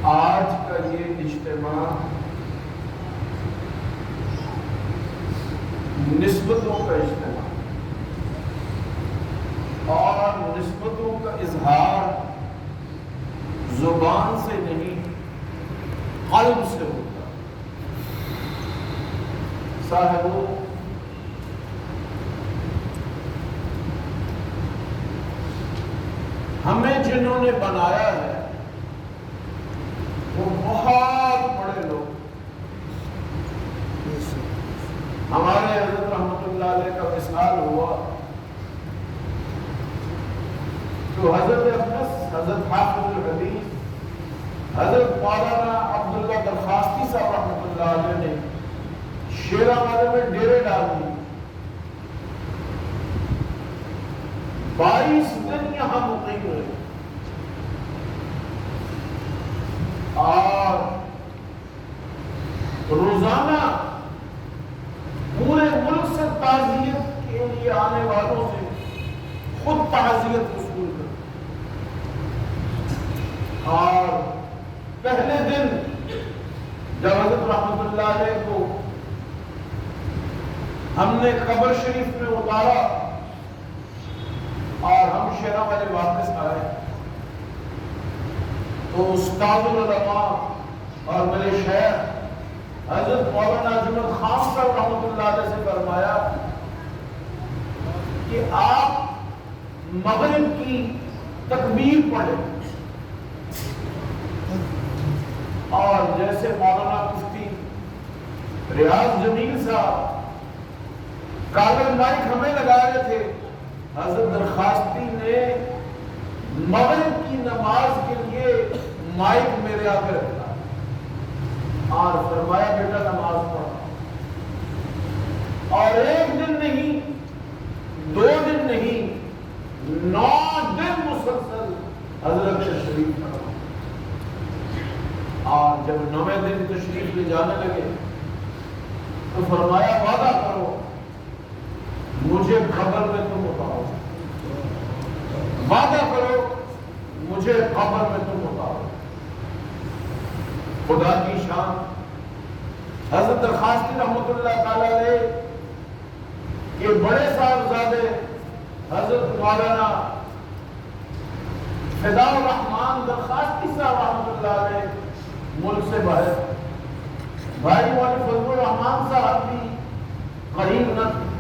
آج کا یہ اجتماع نسبتوں کا اجتماع اور نسبتوں کا اظہار زبان سے نہیں قلب سے ہوتا. صاحبوں، ہمیں جنہوں نے بنایا ہے وہ بہت بڑے لوگ. ہمارے حضرت رحمۃ اللہ علیہ کا وصال ہوا تو حضرت اقدس، حضرت حافظ الحدیث، حضرت مولانا عبداللہ درخواستی صاحب رحمۃ اللہ علیہ نے شیراوادی میں ڈیرے ڈال دی. 22 دن یہاں مقیم ہوئے اور روزانہ پورے ملک سے تعزیت کے لیے آنے والوں سے خود تعزیت وصول کر. اور پہلے دن جب حضرت رحمۃ اللہ علیہ کو ہم نے قبر شریف میں اتارا اور ہم شیرا والے واپس آئے تو استاد العلماء اور میرے شیخ حضرت مولانا جمعہ خان صاحب رحمۃ اللہ علیہ سے فرمایا کہ آپ مغرب کی تکبیر پڑھیں. اور جیسے مولانا مفتی ریاض جمیل صاحب کاغذ مائک ہمیں لگا رہے تھے، حضرت درخواستی نے مغرب کی نماز کے لیے مائک میرے آگے رکھا اور فرمایا بیٹا نماز پڑھو. اور 1 دن نہیں، 2 دن نہیں، 9 دن مسلسل حضرت تشریف فرما. اور جب 9ویں دن تشریف لے جانے لگے تو فرمایا وعدہ کرو مجھے قبر میں تم اتارو، وعدہ کرو مجھے قبر میں تم اتارو. خدا کی شان. حضرت درخواستی رحمۃ اللہ تعالی علیہ کے بڑے صاحبزادے حضرت مولانا فدا الرحمان درخواستی صاحب رحمۃ اللہ علیہ ملک سے باہر، بھائی والی فضل الرحمان صاحب بھی قریب نہ تھے.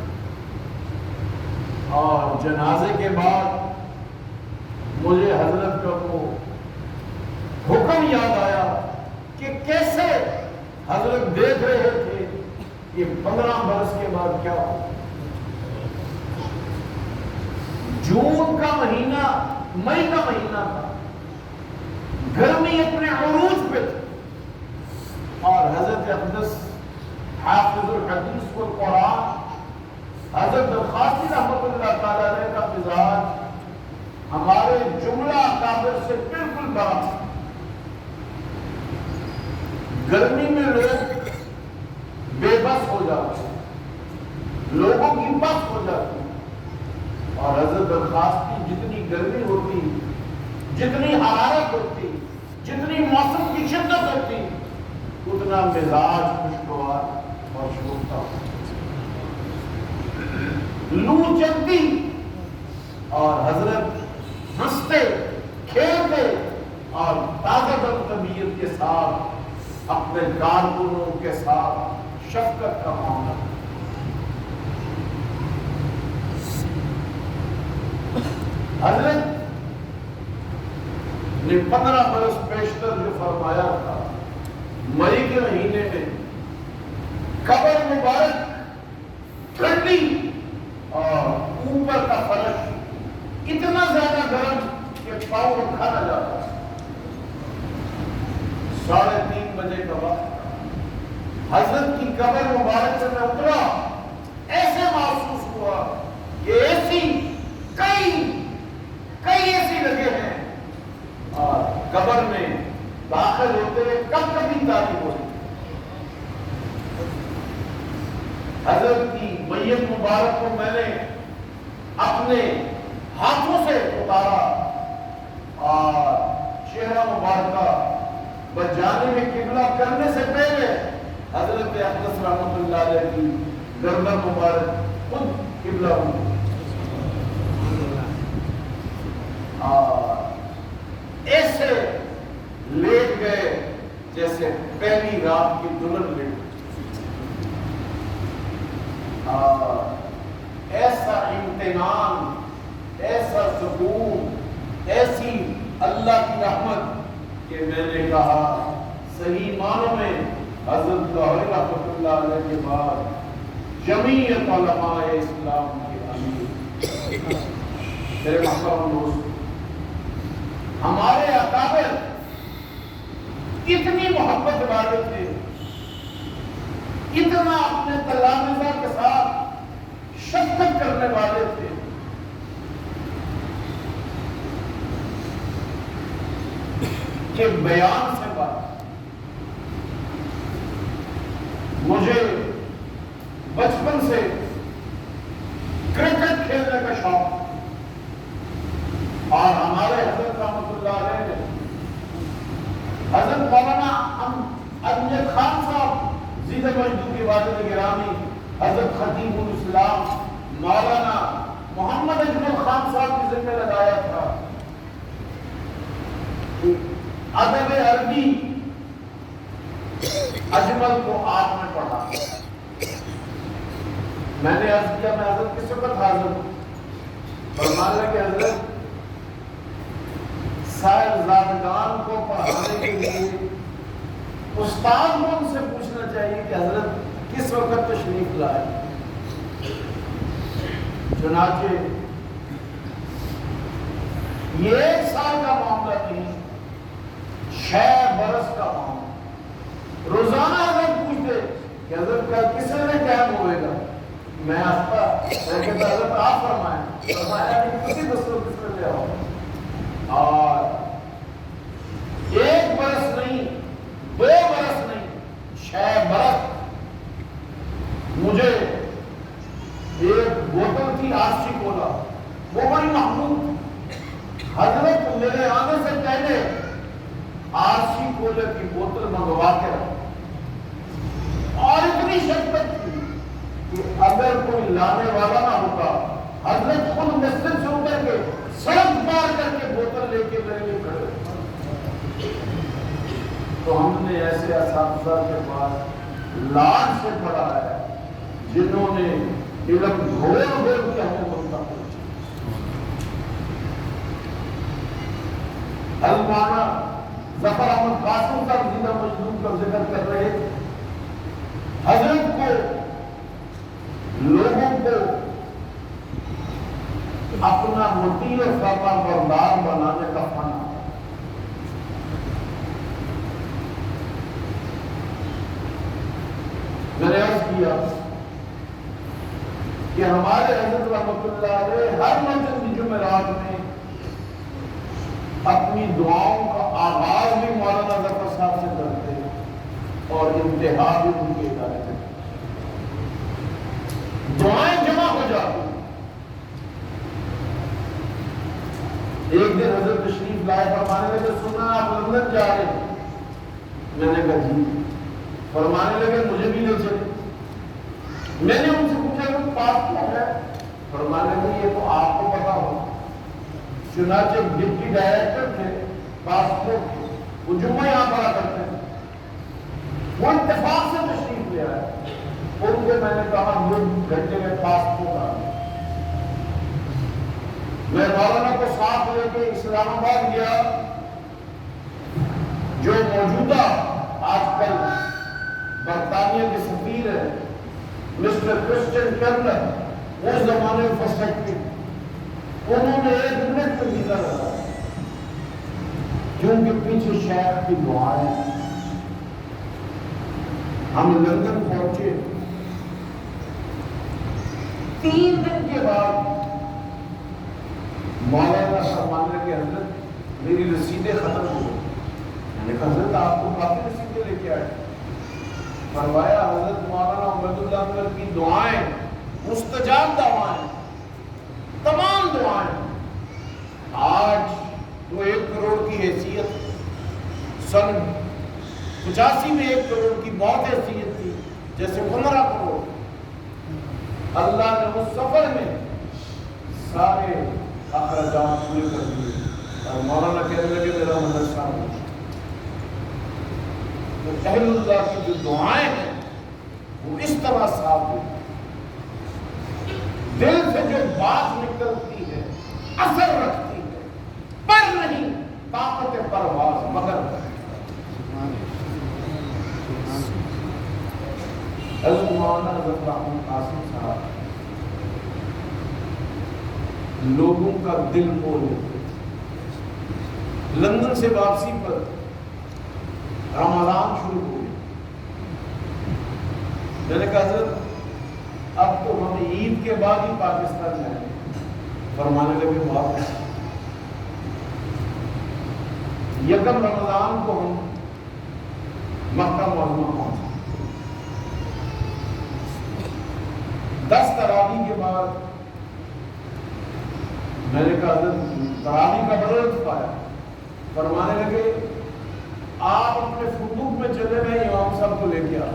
اور جنازے کے بعد مجھے حضرت کا وہ حکم یاد آیا کہ کیسے حضرت دیکھ رہے تھے کہ 15 برس کے بعد کیا ہو. جون کا مہینہ، مئی کا مہینہ تھا، گرمی اپنے عروج پہ تھی اور حضرت اقدس حافظ الحدیث والقرآن حضرت درخواستی رحمۃ اللہ تعالی علیہ کا مزاج ہمارے جملہ اکابر سے بالکل برعکس. گرمی میں لوگ بے بس ہو جاتے ہیں، لوگوں کی بس ہو جاتی ہے. اور حضرت درخواستی جتنی گرمی ہوتی، جتنی حرارت ہوتی، جتنی موسم کی شدت ہوتی، اتنا مزاج خوشگوار اور شوختا ہوتا. لو چلتی اور حضرت ہنستے کھیلتے اور تازہ دم طبیعت کے ساتھ اپنے کارکنوں کے ساتھ شفقت کا معاملہ. حضرت نے 15 برس پیشتر جو فرمایا تھا، مئی کے مہینے میں قبر مبارک ٹھنڈی اور اوپر کا فرش اتنا زیادہ گرم کہ پاؤں رکھا نہ جاتا. 3:30 بجے کا وقت حضرت کی قبر مبارک سے میں اترا، ایسے محسوس ہوا کہ ایسی کئی ایسی لگے ہیں اور قبر میں داخل ہوتے ہوئے کبھی تعریف ہوتی. حضرت کی میت مبارک کو میں نے اپنے ہاتھوں سے اتارا اور چہرہ مبارکہ جانب قبلہ کرنے سے پہلے حضرت اقدس رحمۃ اللہ علیہ کی گردن مبارک خود قبلہ ہوئی، ایسے لیٹ گئے جیسے پہلی رات کی دلہن لیٹ، ایسا امتنان، ایسا سکون، ایسی اللہ کی رحمت کہ میں نے کہا صحیح معنوں میں حضرت لاہوری رحمۃ اللہ علیہ کے بعد جمیعت علماء اسلام کے امیر میرے محترم دوست، ہمارے اکابر اتنی محبت والے تھے، اتنا اپنے تلامذہ کے ساتھ شفقت کرنے والے تھے کہ بیان سے بات۔ مجھے بچپن سے کرکٹ کھیلنے کا شوق، اور ہمارے حضرت رحمۃ اللہ علیہ نے حضرت مولانا امجد خان صاحب زید مجدو کے والد گرامی، حضرت خطیب الاسلام مولانا محمد اجمل خان صاحب کی ذمہ لگایا تھا ادب عربی اجمل کو آپ نے پڑھا۔ میں نے عرض کیا میں حضرت کس وقت حاضر ہوں؟ فرمانے لگے حضرت سائر زادگان کو پڑھانے کے لیے استاد کو ان سے پوچھنا چاہیے کہ حضرت کس وقت تشریف لائے۔ چنانچہ یہ 1 سال کا معاملہ نہیں، 6 برس کا معاملہ۔ روزانہ حضرت پوچھتے کہ حضرت کا کس نے ٹائم ہوئے گا؟ میں آستا میں کہتا حضرت آپ فرمائیں، فرمایا کہ کسی دوسروں کس میں لے آؤ۔ اور 1 برس نہیں، 2 برس نہیں، 6 برس مجھے ایک بوتل تھی آرسی کولا، وہ بڑی محبوب، حضرت میرے آنے سے پہلے آرسی کولے کی بوتل منگوا کے رکھا، اور اتنی شفقت تھی کہ اگر کوئی لانے والا نہ ہوتا حضرت خود مسجد سے اتر کے سڑک پار کر کے بوتل لے کے میرے لیے کھڑے۔ تو ہم نے ایسے اساتذہ کے پاس لاڈ سے پڑھا ہے جنہوں نے علم گھول گھول کے ہمیں منتقل کیا۔ علمانا ظفر احمد قاسم صاحب زندہ مجدود کا ذکر کر رہے تھے، حضرت کو لوگوں کو اپنا مطیع فرما بردار بنانے کا فن آتا۔ میں نے عرض کیا کہ ہمارے حضرت رحمۃ اللہ علیہ ہر مسجد کی جمعرات میں اپنی دعاؤں کا آغاز بھی مولانا ظفر صاحب سے کرتے اور انتہا بھی ان کے ادارے سے، دعائیں جمع ہو جاتی۔ ایک دن حضرت تشریف لائے، فرمانے لگے سنا آپ لندن جا رہے ہیں؟ میں نے کہا جی۔ فرمانے لگے مجھے بھی لے چلے۔ میں نے ان سے پوچھا کہ پاسپورٹ ہے؟ فرمانے لگے یہ تو آپ کو پتا ہو، چنانچہ ڈپٹی ڈائریکٹر تھے پاسپورٹ، وہ جمعہ یہاں پڑا کرتے ہیں، وہ اتفاق سے تشریف لے آئے۔ ان کے میں نے کہا 2 گھنٹے میں پاسپورٹ آ گیا۔ میں مولانا کو ساتھ لے کے اسلام آباد گیا، جو موجودہ آج کل برطانیہ کے سفیر ہیں مسٹر کرسچن کرنر، اس زمانے میں فرسٹ سیکرٹری، انہوں نے 1 منٹ میں ویزا لگایا کیونکہ پیچھے شیخ کی دعائیں۔ ہم لندن پہنچے، 3 دن کے بعد مولانا فرمانے لگے حضرت میری رسیدیں ختم ہو گئی۔ میں نے کہا حضرت آپ کو کافی رسیدیں لے کے آئے؟ فرمایا حضرت مولانا عبید اللہ کی دعائیں مستجاب دعائیں، تمام دعائیں، آج وہ 1 کروڑ کی حیثیت، سن 85 میں 1 کروڑ کی بہت حیثیت تھی، جیسے 15 کروڑ۔ اللہ نے اس سفر میں سارے اخراجات پورے کر دیے، اور مولانا کہنے لگے میرا مدرسہ ہو۔ تو اہل اللہ کی جو دعائیں ہیں وہ اس طرح صاف ہوئی، دل سے جو بات نکلتی ہے اثر رکھتی ہے، پر نہیں طاقت پرواز مگر حضرت مولانا ظفر احمد قاسم صاحب لوگوں کا دل مول لیتے تھے۔ لندن سے واپسی پر رمضان شروع ہو گئی، میں نے کہا حضرت اب تو ہم عید کے بعد ہی پاکستان جائیں گے۔ فرمانے لگے بہت اچھا۔ یکم رمضان کو ہم مکہ معظمہ پہنچے، 10 تراویح کے بعد میں نے کہا حضرت تراویح کا بڑا لطف آیا۔ فرمانے لگے آپ اپنے فندق میں چلے گئے، امام صاحب کو لے کے آ۔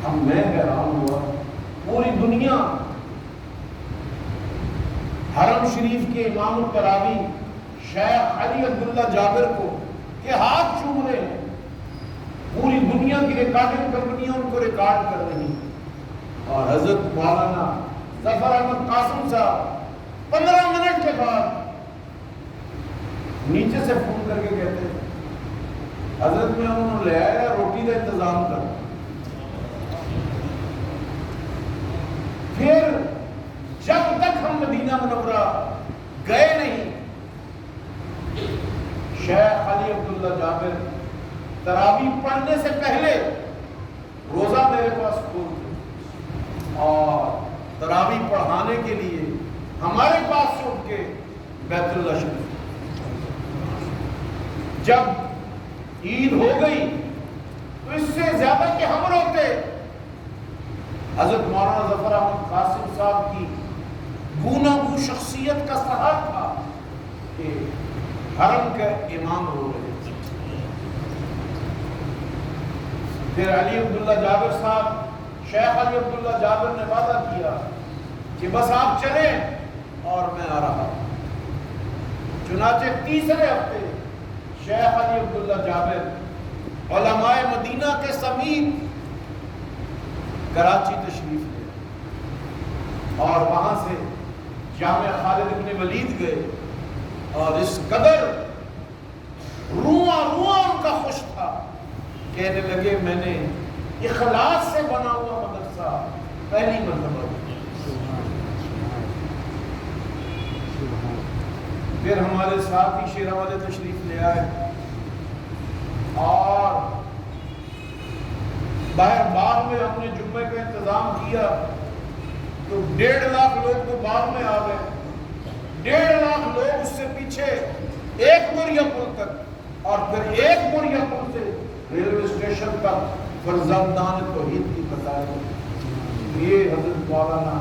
اب میں حیران ہوا، پوری دنیا حرم شریف کے امام التراویح شیخ علی عبداللہ جابر کو کے ہاتھ چوم رہے ہیں، پوری دنیا کی ریکارڈنگ کمپنیاں ان کو ریکارڈ کر رہی ہیں، اور حضرت مولانا ظفر احمد قاسم صاحب 15 منٹ کے بعد نیچے سے فون کر کے کہتے ہیں حضرت میں انہوں نے لے آیا روٹی کا انتظام کر۔ پھر جب تک ہم مدینہ منورہ گئے نہیں، شیخ علی عبداللہ جابر تراویح پڑھنے سے پہلے روزہ میرے پاس کھولتے اور تراویح پڑھانے کے لیے ہمارے پاس سے اٹھ کے بیت اللہ شریف۔ جب عید ہو گئی تو اس سے زیادہ کہ ہم روتے، حضرت مولانا ظفر احمد قاسم صاحب کی گوناگو شخصیت کا سہار تھا کہ حرم کے امام رو رہے تھے۔ پھر علی عبداللہ جابر صاحب، شیخ علی عبداللہ جابر نے وعدہ کیا کہ بس آپ چلیں اور میں آ رہا ہوں۔ چنانچہ تیسرے ہفتے شیخ علی عبداللہ جابر علماء مدینہ کے سمیت کراچی تشریف لے اور وہاں سے جامع خالد بن ولید گئے، اور اس قدر رواں ان کا خوش تھا، کہنے لگے میں نے اخلاص سے بنا ہوا مدرسہ پہلی مرتبہ۔ پھر ہمارے ساتھ ہی شیرہ والے تشریف لے آئے، اور باہر باغ میں ہم نے جمعے کا انتظام کیا تو 1.5 لاکھ لوگ تو باغ میں آ گئے، 1.5 لاکھ لوگ اس سے پیچھے 1 بوریا پل تک، اور پھر 1 بوریا پل سے ریلوے اسٹیشن تک فرزندان توحید کی بتائے۔ یہ حضرت مولانا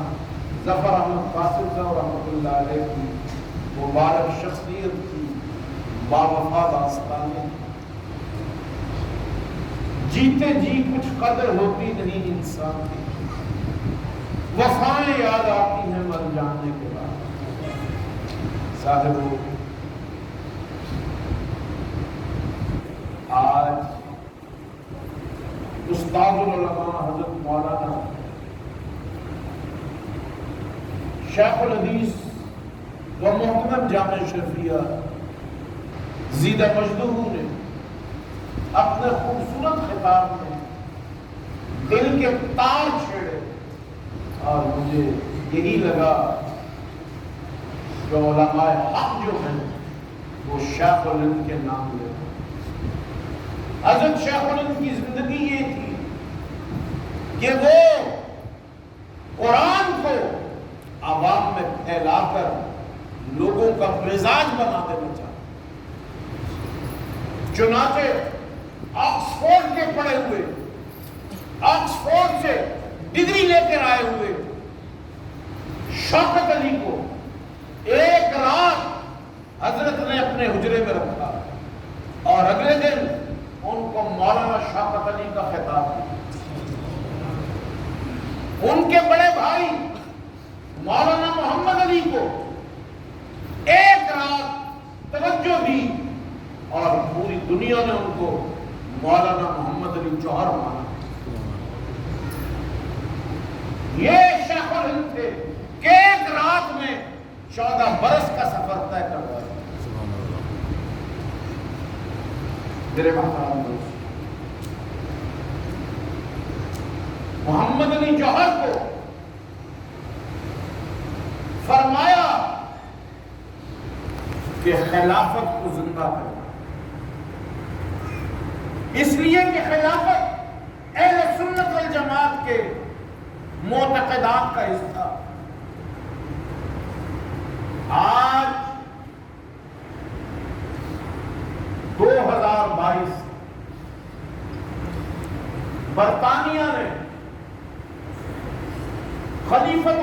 ظفر احمد قاسم صاحب رحمۃ اللہ علیہ کی مبارک شخصیت کی باوفا داستانیں۔ جیتے جی کچھ قدر ہوتی نہیں انسان کی، وفائیں یاد آتی ہیں مر جانے کے بعد۔ صاحبو، آج استاد العلماء حضرت مولانا شیخ الحدیث و محترم جامع شرفیہ زیدہ مجدہو نے اپنے خوبصورت خطاب میں دل کے تار چھیڑے، اور مجھے یہی لگا کہ علماء حق جو ہیں وہ شیخ الہند کے نام لے۔ حضرت شیخ الہند کی زندگی یہ تھی کہ وہ قرآن کو عوام میں پھیلا کر لوگوں کا مزاج بنا دینا چاہتے۔ چنانچہ آکسفورڈ کے پڑھے ہوئے، آکسفورڈ سے ڈگری لے کر آئے ہوئے شوکت علی کو 1 رات حضرت نے اپنے حجرے میں رکھا، اور اگلے دن ان کو مولانا شوکت علی کا خطاب دیا۔ ان کے بڑے بھائی مولانا محمد علی کو ایک رات توجہ دی اور پوری دنیا نے ان کو مولانا محمد علی جوہر مانا۔ یہ شیخ الہند تھے کہ ایک رات میں 14 برس کا سفر طے کروا دیا۔ میرے محترم دوست، محمد علی جوہر کو فرمایا کہ خلافت کو زندہ کرنا، اس لیے کہ خلافت اہل سنت والجماعت کے معتقدات کا حصہ۔ آج 2022 برطانیہ نے خلیفۃ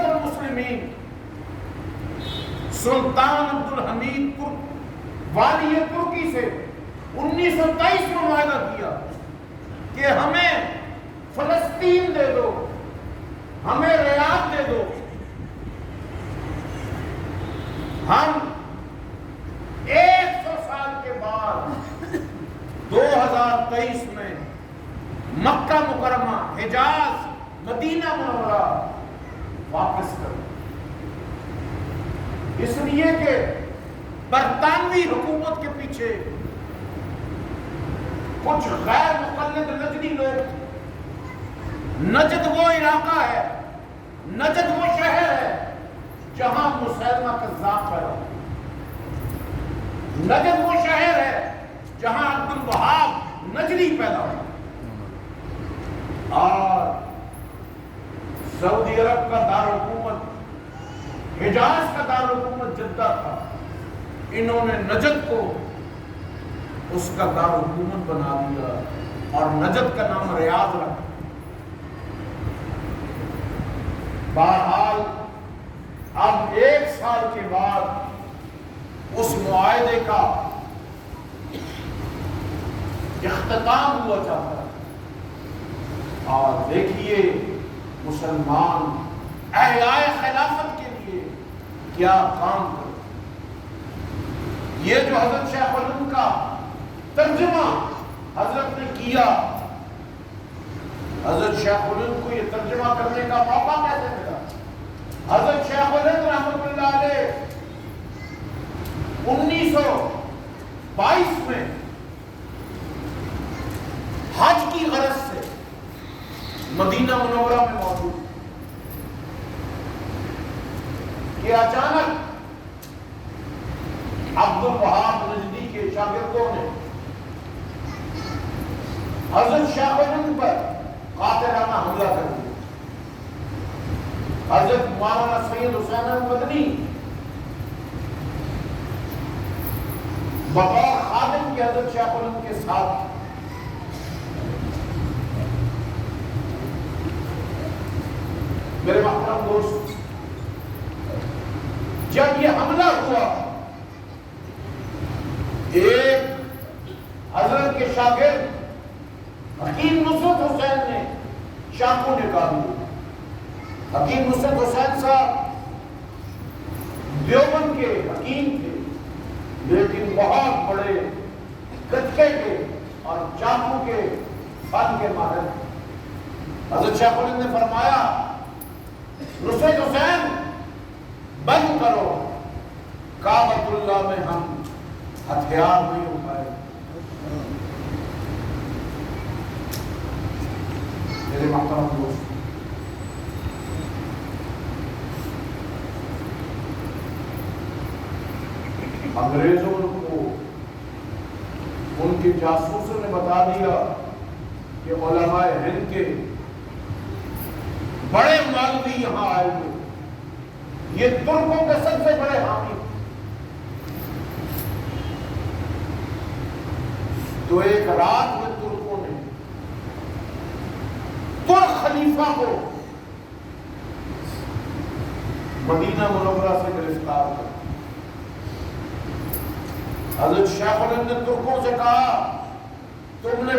المسلمین سلطان عبدالحمید والی ترکی سے 1923 میں معاہدہ کیا کہ ہمیں فلسطین دے دو، ہمیں ریاض دے دو، ہم 100 سال کے بعد 2023 میں مکہ مکرمہ، حجاز، مدینہ منورہ واپس کریں، اس لیے کہ برطانوی حکومت کے پیچھے کچھ غیر مقلد نجدی لوگ، نجد وہ علاقہ ہے، نجد وہ شہر ہے جہاں مسلمہ کذاب پیدا ہوا، نجد وہ شہر ہے جہاں عبد الوہاب نجدی پیدا ہوا، اور سعودی عرب کا دارالحکومت، حجاز کا دارالحکومت جدہ تھا، انہوں نے نجد کو اس کا دارالحکومت بنا دیا اور نجد کا نام ریاض رکھا۔ بہرحال اب 1 سال کے بعد اس معاہدے کا اختتام ہوا جاتا ہے، اور دیکھیے مسلمان احیاء خلافت کے لیے کیا کام کرتے۔ یہ جو حضرت شیخ الہند کا ترجمہ حضرت نے کیا، حضرت شیخ الہند کو یہ ترجمہ کرنے کا موقع کیسے ملا؟ حضرت شیخ الہند رحمۃ اللہ علیہ 1922 میں حج کی غرض سے مدینہ منورہ میں موجود کہ اچانک عبد الوہاب نجدی کے شاگردوں نے حضرت شیخ الہند پر قاطعانہ حملہ کر دیا۔ حضرت مولانا سید حسین مدنی بطور خادم کے حضرت شیخ الہند کے ساتھ میرے محترم دوست، جب یہ حملہ ہوا، ایک حضرت کے شاگرد حکیم نصرت حسین نے چاقو نکال لیا۔ حکیم نصرت حسین صاحب دیوبند کے حکیم تھے، لیکن بہت بڑے گتکے کے اور چاقو کے فن کے ماہر تھے۔ حضرت شیخ الہند نے فرمایا، نصرت حسین بند کرو، کعبۃ اللہ میں ہم ہتھیار نہیں اٹھائے۔ میرے محترم دوست، انگریزوں کو ان کے جاسوسوں نے بتا دیا کہ علماء ہند کے بڑے مولوی یہاں آئے ہوئے، یہ ترکوں کے سب سے بڑے حامی۔ تو ایک رات میں ترکوں نے ترک خلیفہ کو مدینہ منورہ سے گرفتار کر، حضرت شیخ الہند نے ترکوں سے کہا تم نے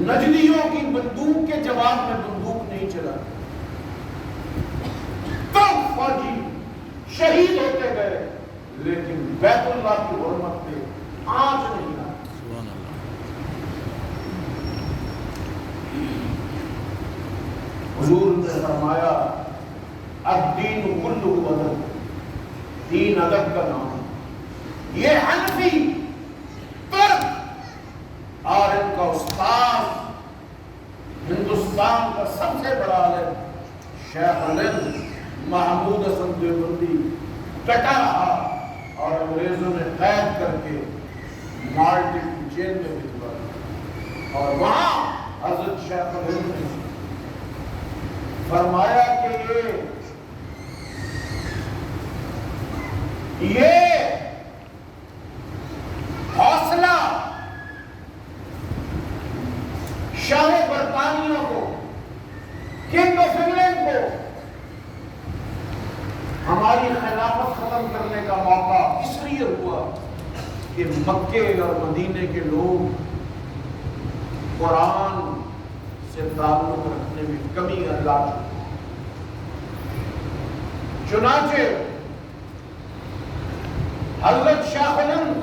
نجدیوں کی بندوق کے جواب میں بندوق نہیں چلائی، تب فوجی شہید ہوتے گئے لیکن بیت اللہ کی حرمت پہ آنچ نہیں آئی۔ حضور نے فرمایا الدین کلہ ادب، دین ادب کا نام ہے۔ یہ حنفی ترک اور ان کا استاد ہندوستان کا سب سے بڑا عالم شیخ الہند محمود حسن دیوبندی ڈٹا رہا اور انگریزوں نے قید کر کے مالٹے کی جیل میں بھجوا، اور وہاں حضرت شیخ الہند نے فرمایا کہ یہ حوصلہ شاہ برطانیہ کو، کنگ آف انگلینڈ کو ہماری خلافت ختم کرنے کا موقع اس لیے ہوا کہ مکے اور مدینے کے لوگ قرآن سے تعلق رکھنے میں کمی اللہ چنانچہ حضرت شیخ الہند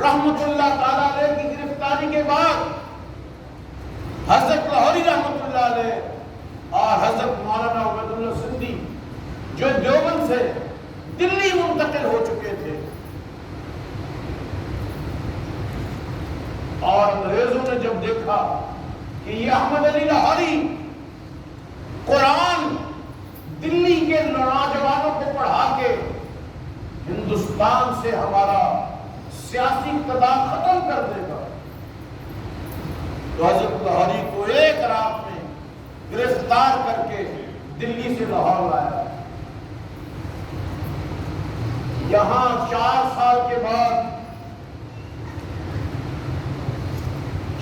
رحمت اللہ تعالیٰ علیہ کی گرفتاری کے بعد حضرت لاہوری رحمت اللہ علیہ اور حضرت مولانا عبید اللہ سندھی جو دیوبند سے دلی منتقل ہو چکے تھے، اور انگریزوں نے جب دیکھا کہ یہ احمد علی لاہوری قرآن دلی کے نوجوانوں کو پڑھا کے ہندوستان سے ہمارا سیاسی اقتدار ختم کر دے گا، تو حضرت لاہوری کو ایک رات میں گرفتار کر کے دلی سے لاہور لایا۔ یہاں 4 سال کے بعد،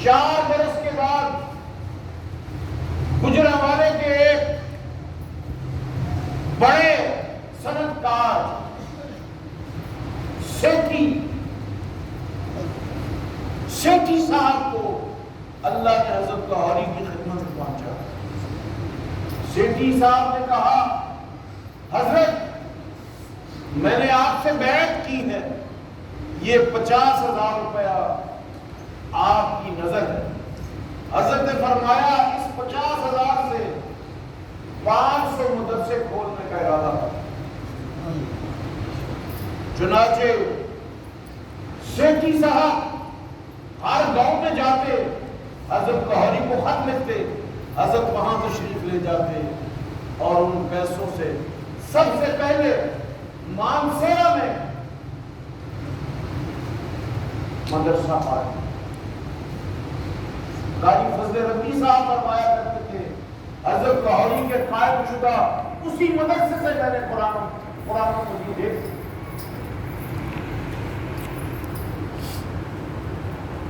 4 برس کے بعد گجرانوالے کے ایک بڑے صنعت کار سیٹھی صاحب کو اللہ نے حضرت لاہوری کی خدمت میں پہنچا۔ سیٹھی صاحب نے کہا حضرت میں نے آپ سے بیعت کی ہے، یہ 50,000 روپیہ آپ کی نظر ہے۔ حضرت نے فرمایا اس 50,000 سے 500 مدرسے کھولنے کا ارادہ تھا۔ چنانچہ سیٹھی صاحب ہر گاؤں میں جاتے، حضرت لاہوری کو خط لکھتے، حضرت وہاں تشریف لے جاتے اور ان پیسوں سے سب سے پہلے مانسیرا میں مدرسہ پایا۔ قاری فضل ربی صاحب فرمایا کرتے تھے حضرت لاہوری کے قائم شدہ اسی مدرسے سے میں نے قرآن مجید دیکھ۔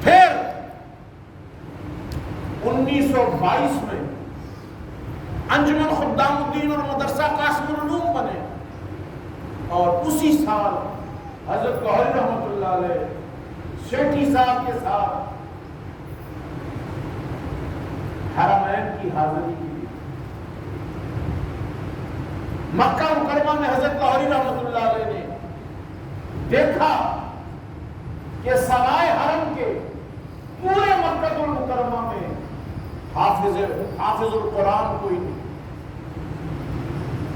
پھر 1922 میں انجمن خدام الدین اور مدرسہ قاسم العلوم بنے، اور اسی سال حضرت لاہوری رحمت اللہ علیہ سیٹھی صاحب کے ساتھ حرمین کی حاضری کی۔ مکہ مکرمہ میں حضرت لاہوری رحمت اللہ علیہ نے دیکھا کہ سوائے حرم کے پورے مکہ المکرمہ میں حافظ القرآن کوئی نہیں،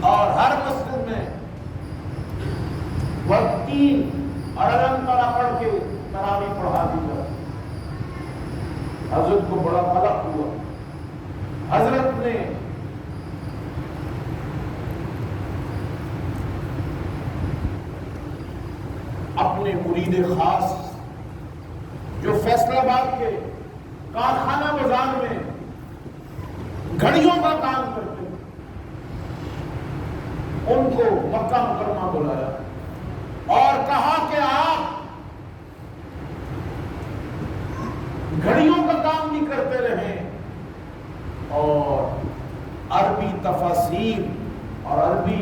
اور ہر مسجد میں وہ 3 ارغن طرح پڑھ کے تراویح پڑھا دی جاتی۔ حضرت کو بڑا قلق ہوا۔ حضرت نے اپنے مرید خاص جو فیصل آباد کے کارخانہ بازار میں گھڑیوں کا کام کرتے، ان کو مکہ مکرمہ بلایا اور کہا کہ آپ گھڑیوں کا کام بھی کرتے رہیں اور عربی تفاسیر اور عربی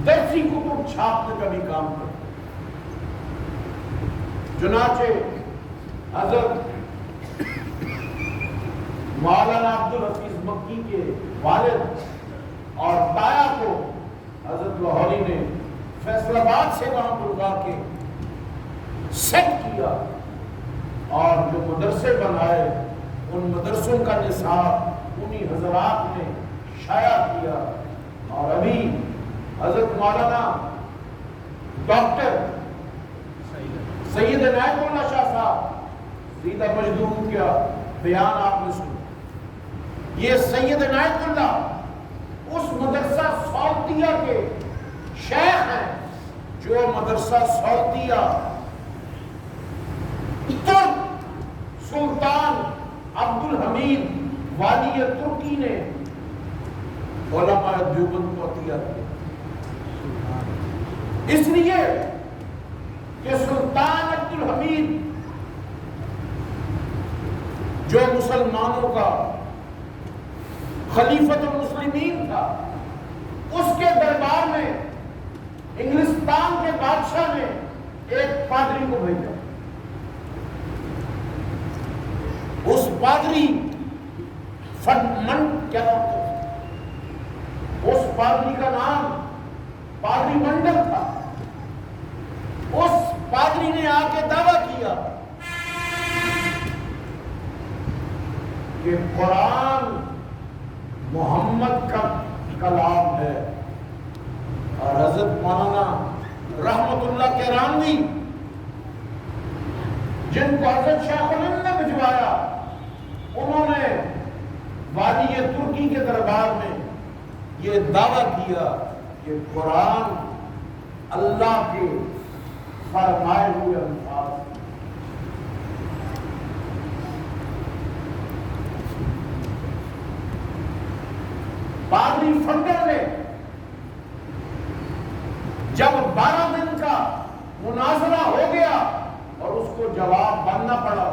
درسی کتب چھاپنے کا بھی کام کرتے۔ چنانچہ حضرت مولانا عبدالحفیظ مکی کے والد اور تایا کو حضرت لاہوری نے فیصل آباد سے وہاں بلوا کے سیٹ کیا اور جو مدرسے بنائے ان مدرسوں کا نصاب انہی حضرات نے شائع کیا. اور ابھی حضرت مولانا ڈاکٹر سید عنایت اللہ شاہ صاحب سیدہ مجدور کا بیان آپ نے سنا. یہ سید عنایت اللہ اس مدرسہ سعودیہ کے شیخ ہیں جو مدرسہ سعودیہ ترک سلطان عبدالحمید والی ترکی نے علماء دیوبند کو عطیہ کیا. اس لیے کہ سلطان عبدالحمید جو مسلمانوں کا خلیفۃ المسلمین تھا, اس کے دربار میں انگلستان کے بادشاہ نے ایک پادری کو بھیجا. اس پادری کیا نام تھا, اس پادری کا نام پادری منڈل تھا. اس پادری نے آ کے دعویٰ کیا کہ قرآن محمد کا کلام ہے. اور حضرت مولانا رحمت اللہ کیرانوی جن کو حضرت شیخ الہند نے بھجوایا, انہوں نے والی ترکی کے دربار میں یہ دعویٰ کیا کہ قرآن اللہ کے فرمائے ہوئے الفاظ. پادری فنڈر نے جب 12 دن کا مناظرہ ہو گیا اور اس کو جواب بننا پڑا,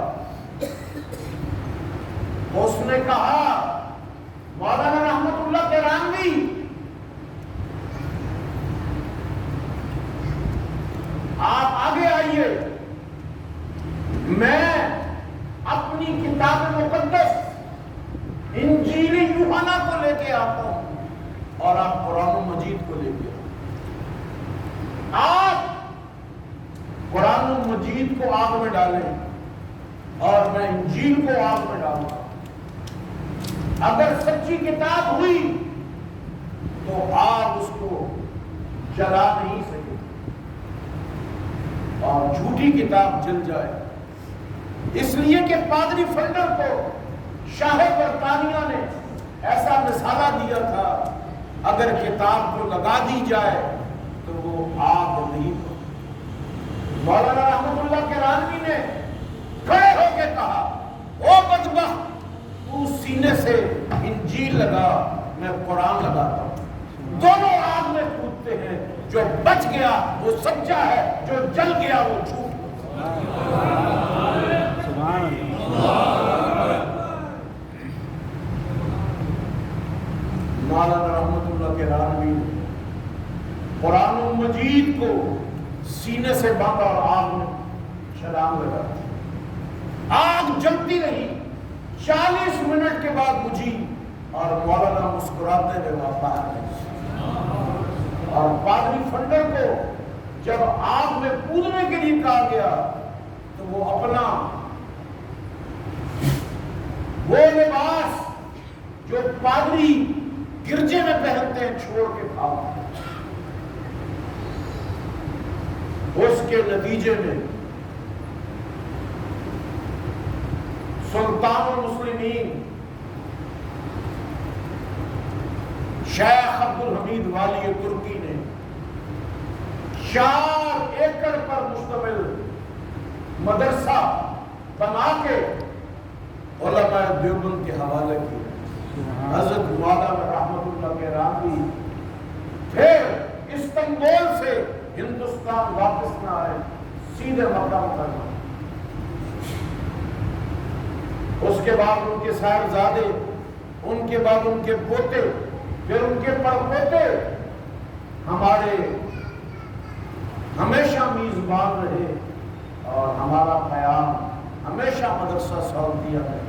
تو اس نے کہا مولانا رحمت اللہ کیرانوی آپ آگے آئیے, میں اپنی کتاب مقدس انجیل یوحنا کو لے کے آتا ہوں اور آپ قرآن مجید کو لے کے آپ قرآن مجید کو آگ میں ڈالیں اور میں انجیل کو آگ میں ڈالوں گا. اگر سچی کتاب ہوئی تو آپ اس کو جلا نہیں سکے اور جھوٹی کتاب جل جائے. اس لیے کہ پادری فنڈر کو شاہ برطانیہ نے ایسا مثالہ دیا تھا, اگر کتاب کو لگا دی جائے تو وہ آگ نہیں ہو. مولانا رحمت اللہ کیرانوی نے کھڑے ہو کے کہا, او بدبخت, تو سینے سے انجیل لگا, میں قرآن لگاتا ہوں. دونوں آگ میں کودتے ہیں, جو بچ گیا وہ سچا ہے, جو جل گیا وہ جھوٹ. مولانا رحمت اللہ کیرانوی قرآن مجید کو سینے سے باندھا اور آگ میں چھلانگ لگا. آگ جلتی رہی, 40 منٹ کے بعد بجھی اور مولانا مسکراتے ہوئے واپس آئے. اور پادری فنڈر کو جب آگ میں کودنے کے لیے کہا گیا تو وہ اپنا وہ لباس جو پادری گرجے میں پہنتے ہیں چھوڑ کے بھاگا. اس کے نتیجے میں سلطان المسلمین شیخ عبدالحمید والی ترکی نے 4 ایکڑ پر مشتمل مدرسہ بنا کے علماء دیوبند کے حوالے کیا. حضرت مولانا رحمت اللہ کیرانوی پھر استنبول سے ہندوستان واپس نہ آئے, سیدھے مکہ مکرمہ. اس کے بعد ان کے صاحبزادے, ان کے بعد ان کے پوتے, پھر ان کے پڑپوتے ہمارے ہمیشہ میزبان رہے اور ہمارا قیام ہمیشہ مدرسہ سعودیہ میں،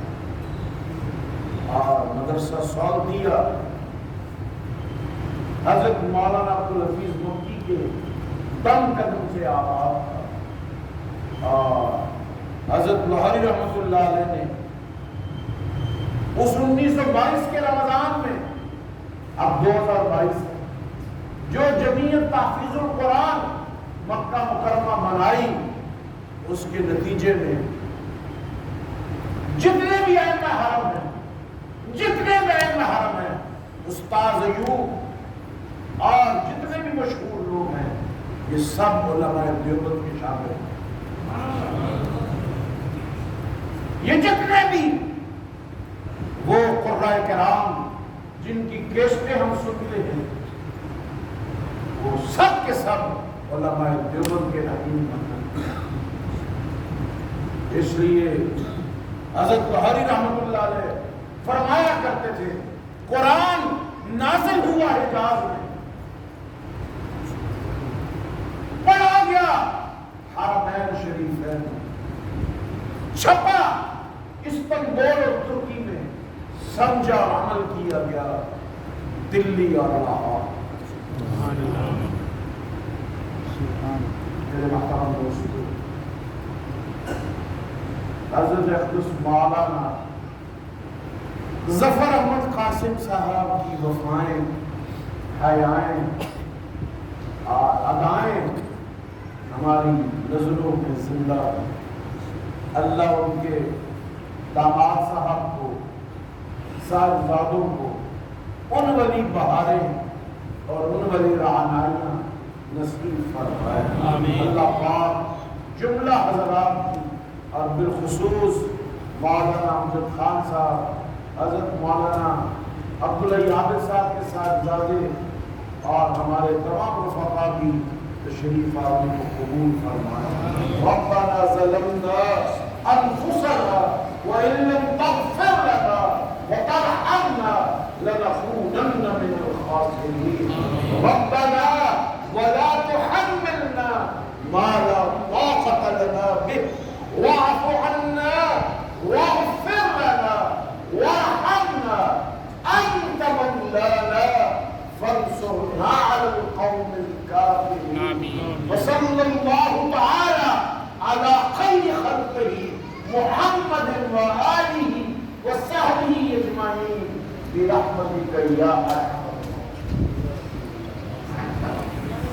اور مدرسہ سعودیہ حضرت مولانا عبدالحفیظ مکی کے دم قدم سے آباد تھا، اور حضرت لہری رحمۃ اللہ علیہ نے اس 1922 کے رمضان میں، اب 2022 جو جمعیت تحفیظ القرآن مکہ مکرمہ منائی، اس کے نتیجے میں جتنے بھی ائمہ حرم ہیں، جتنے بھی ائمہ حرم ہیں، استاذ ایوب اور جتنے بھی مشہور لوگ ہیں، یہ سب علماء دیوبند کے شامل ہیں۔ یہ جتنے بھی وہ قرائے کرام جن کی کیسٹیں ہم سنتے ہیں، وہ سب کے سب علماء دیوبند کے رہنما ہیں۔ اس لیے حضرت لہری رحمۃ اللہ علیہ فرمایا کرتے تھے، قرآن نازل ہوا حجاز میں، پڑھا گیا حرمین شریفین، چھپا استنبول اور ترکی میں، سمجھا اور عمل کیا گیا دلی اور لاہور۔ میرے محترم دوستو، حضرت اقدس مولانا ظفر احمد قاسم صاحب کی وفائیں، حیائیں اور ادائیں ہماری نظروں میں زندہ، اللہ ان کے داماد صاحب کو، صاحبزادوں کو ان ولی بہاریں اور ان ولی رعنائیاں نصیب فرمائے۔ اللہ پاک جملہ حضرات کی اور بالخصوص مولانا امجد خان صاحب، حضرت مولانا عبداللہ عابد صاحب کے صاحبزادے اور ہمارے تمام رفقا کی تشریف آوری کو قبول فرمائے۔ ربنا ظلمنا انفسنا وان لم تغفر لنا وترحمنا لنكونن من الخاسرين ربنا ولا تحملنا ما لا طاقة لنا به واعف عنا واغفر لنا وارحمنا أنت مولانا فانصرنا على القوم الكافرين وصلى الله تعالى على خير خلقه محمد وآله وصحبه أجمعين برحمتك يا أرحم